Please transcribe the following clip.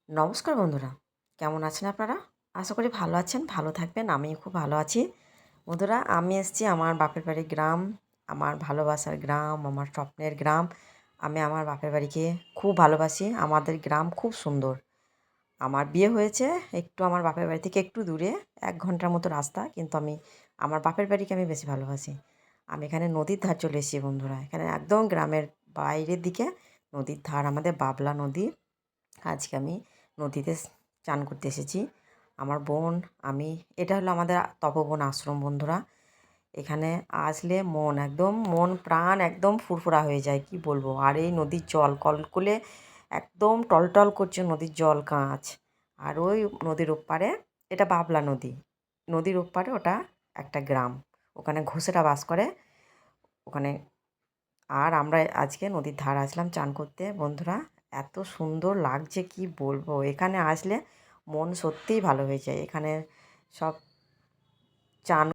নমস্কার বন্ধুরা, কেমন আছেন আপনারা? আশা করি ভালো আছেন, ভালো থাকবেন। আমিও খুব ভালো আছি। বন্ধুরা, আমি এসেছি আমার বাপের বাড়ির গ্রাম, আমার ভালোবাসার গ্রাম, আমার স্বপ্নের গ্রাম। আমি আমার বাপের বাড়িকে খুব ভালোবাসি। আমাদের গ্রাম খুব সুন্দর। আমার বিয়ে হয়েছে একটু আমার বাপের বাড়ি থেকে একটু দূরে, ১ ঘন্টার মতো রাস্তা। কিন্তু আমি আমার বাপের বাড়িকে আমি বেশি ভালোবাসি। আমি এখানে নদীর ধার চলে এসেছি বন্ধুরা। এখানে একদম গ্রামের বাইরের দিকে নদীর ধার, আমাদের বাবলা নদী। আজকে আমি নদীতে চান করতে এসেছি। আমার বোন, আমি। এটা হলো আমাদের তপবন আশ্রম বন্ধুরা। এখানে আসলে একদম মন প্রাণ একদম ফুরফুরা হয়ে যায়, কি বলবো। আর এই নদীর জল কলকলে একদম টলটল করছে নদীর জল, কাঁচ। আর ওই নদীর ওপারে, এটা বাবলা নদী। নদীর ওপারে ওটা একটা গ্রাম। ওখানে ঘোষেরা বাস করে ওখানে। আর আমরা আজকে নদীর ধারে আসলাম চান করতে বন্ধুরা। এত সুন্দর লাগছে, কি বলবো। এখানে আসলে মন সত্যিই ভালো হয়ে যায়। এখানে সব চান